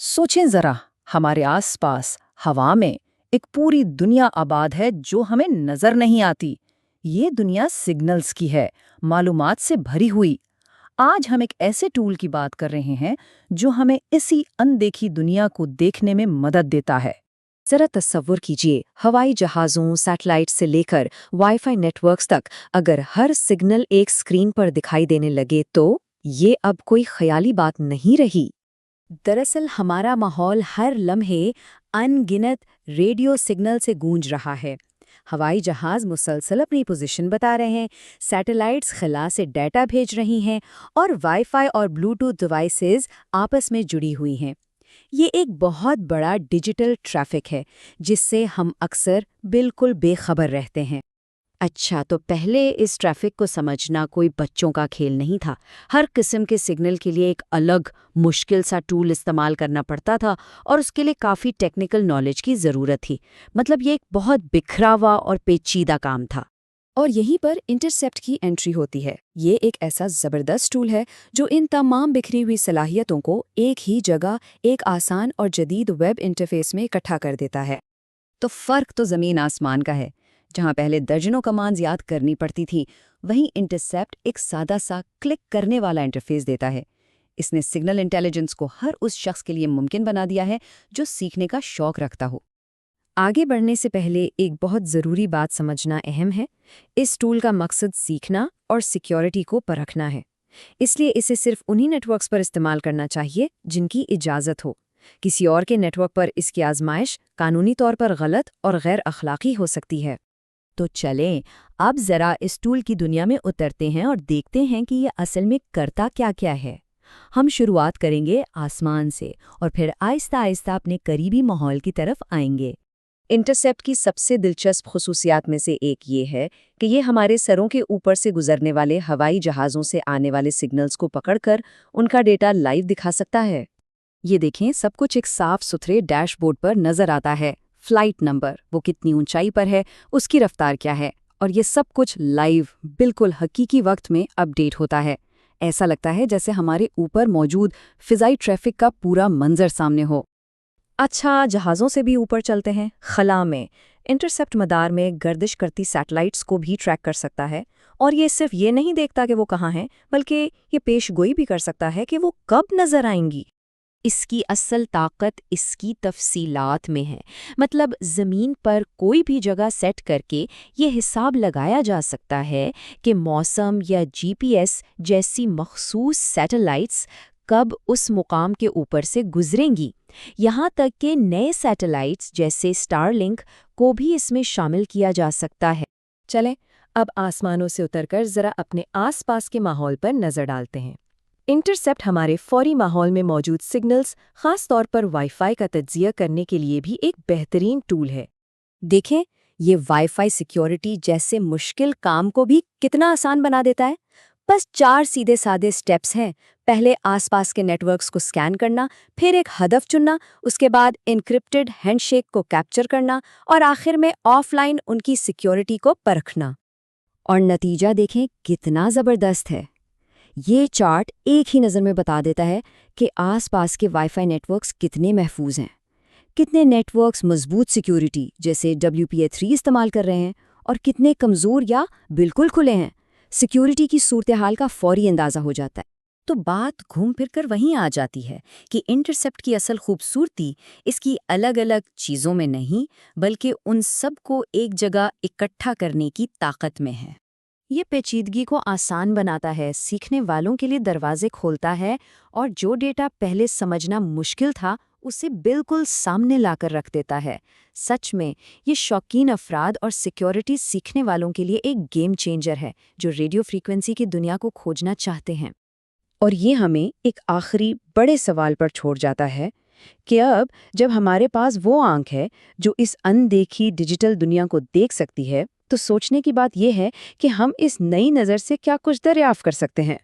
सोचें जरा, हमारे आसपास हवा में एक पूरी दुनिया आबाद है जो हमें नजर नहीं आती। ये दुनिया सिग्नल्स की है, मालूमात से भरी हुई। आज हम एक ऐसे टूल की बात कर रहे हैं जो हमें इसी अनदेखी दुनिया को देखने में मदद देता है। जरा तस्वुर कीजिए, हवाई जहाज़ों, सैटेलाइट से लेकर वाईफाई नेटवर्क्स तक अगर हर सिग्नल एक स्क्रीन पर दिखाई देने लगे तो ये अब कोई ख्याली बात नहीं रही। दरअसल हमारा माहौल हर लम्हे अनगिनत रेडियो सिग्नल से गूंज रहा है। हवाई जहाज़ मुसलसल अपनी पोजीशन बता रहे हैं, सैटेलाइट्स खला से डाटा भेज रही हैं और वाईफाई और ब्लूटूथ डिवाइसेस आपस में जुड़ी हुई हैं। ये एक बहुत बड़ा डिजिटल ट्रैफिक है जिससे हम अक्सर बिल्कुल बेखबर रहते हैं। अच्छा, तो पहले इस ट्रैफिक को समझना कोई बच्चों का खेल नहीं था। हर किस्म के सिग्नल के लिए एक अलग मुश्किल सा टूल इस्तेमाल करना पड़ता था और उसके लिए काफ़ी टेक्निकल नॉलेज की ज़रूरत थी। मतलब ये एक बहुत बिखरा हुआ और पेचीदा काम था। और यहीं पर इंटरसेप्ट की एंट्री होती है। ये एक ऐसा ज़बरदस्त टूल है जो इन तमाम बिखरी हुई सलाहियतों को एक ही जगह, एक आसान और जदीद वेब इंटरफेस में इकट्ठा कर देता है। तो फ़र्क तो ज़मीन आसमान का है। जहाँ पहले दर्जनों कमांड्स याद करनी पड़ती थी, वहीं इंटरसेप्ट एक सादा सा क्लिक करने वाला इंटरफेस देता है। इसने सिग्नल इंटेलिजेंस को हर उस शख्स के लिए मुमकिन बना दिया है जो सीखने का शौक रखता हो। आगे बढ़ने से पहले एक बहुत ज़रूरी बात समझना अहम है। इस टूल का मकसद सीखना और सिक्योरिटी को परखना है। इसलिए इसे सिर्फ उन्हीं नेटवर्क्स पर इस्तेमाल करना चाहिए जिनकी इजाज़त हो। किसी और के नेटवर्क पर इसकी आजमाइश कानूनी तौर पर गलत और गैर अखलाकी हो सकती है। तो चलें, अब ज़रा इस टूल की दुनिया में उतरते हैं और देखते हैं कि ये असल में करता क्या-क्या है। हम शुरुआत करेंगे आसमान से और फिर आहिस्ता आहिस्ता अपने करीबी माहौल की तरफ आएंगे। इंटरसेप्ट की सबसे दिलचस्प खुसूसियात में से एक ये है कि ये हमारे सरों के ऊपर से गुजरने वाले हवाई जहाज़ों से आने वाले सिग्नल्स को पकड़कर उनका डेटा लाइव दिखा सकता है। ये देखें, सब कुछ एक साफ सुथरे डैशबोर्ड पर नजर आता है। फ्लाइट नंबर, वो कितनी ऊंचाई पर है, उसकी रफ्तार क्या है, और ये सब कुछ लाइव, बिल्कुल हकीकी वक्त में अपडेट होता है। ऐसा लगता है जैसे हमारे ऊपर मौजूद फिजाई ट्रैफिक का पूरा मंजर सामने हो। अच्छा, जहाज़ों से भी ऊपर चलते हैं। खला में इंटरसेप्ट मदार में गर्दिश करती सैटेलाइट्स को भी ट्रैक कर सकता है और ये सिर्फ ये नहीं देखता कि वो कहाँ हैं, बल्कि ये पेशगोई भी कर सकता है कि वो कब नजर आएंगी। इसकी असल ताकत इसकी तफसीलात में है। मतलब ज़मीन पर कोई भी जगह सेट करके ये हिसाब लगाया जा सकता है कि मौसम या जीपीएस जैसी मखसूस सैटेलाइट्स कब उस मुकाम के ऊपर से गुजरेंगी। यहाँ तक कि नए सैटेलाइट्स जैसे स्टारलिंक को भी इसमें शामिल किया जा सकता है। चलें, अब आसमानों से उतरकर ज़रा अपने आसपास के माहौल पर नज़र डालते हैं। इंटरसेप्ट हमारे फौरी माहौल में मौजूद सिग्नल्स, खास तौर पर वाईफाई का तज्जिया करने के लिए भी एक बेहतरीन टूल है। देखें, ये वाईफाई सिक्योरिटी जैसे मुश्किल काम को भी कितना आसान बना देता है। बस 4 सीधे साधे स्टेप्स हैं। पहले आसपास के नेटवर्क्स को स्कैन करना, फिर एक हदफ चुनना, उसके बाद एन्क्रिप्टेड हैंडशेक को कैप्चर करना और आखिर में ऑफलाइन उनकी सिक्योरिटी को परखना। और नतीजा देखें कितना ज़बरदस्त है। ये चार्ट एक ही नज़र में बता देता है कि आसपास के वाईफाई नेटवर्क्स कितने महफूज हैं, कितने नेटवर्क्स मजबूत सिक्योरिटी जैसे WPA3 इस्तेमाल कर रहे हैं और कितने कमज़ोर या बिल्कुल खुले हैं। सिक्योरिटी की सूरत हाल का फौरी अंदाज़ा हो जाता है। तो बात घूम फिर कर वहीं आ जाती है कि इंटरसेप्ट की असल खूबसूरती इसकी अलग अलग चीज़ों में नहीं, बल्कि उन सब को एक जगह इकट्ठा करने की ताकत में है। ये पेचीदगी को आसान बनाता है, सीखने वालों के लिए दरवाजे खोलता है और जो डेटा पहले समझना मुश्किल था उसे बिल्कुल सामने लाकर रख देता है। सच में ये शौकीन अफराद और सिक्योरिटी सीखने वालों के लिए एक गेम चेंजर है जो रेडियो फ्रीक्वेंसी की दुनिया को खोजना चाहते हैं। और ये हमें एक आखिरी बड़े सवाल पर छोड़ जाता है कि अब जब हमारे पास वो आंख है जो इस अनदेखी डिजिटल दुनिया को देख सकती है, तो सोचने की बात यह है कि हम इस नई नज़र से क्या कुछ दरियाफ्त कर सकते हैं।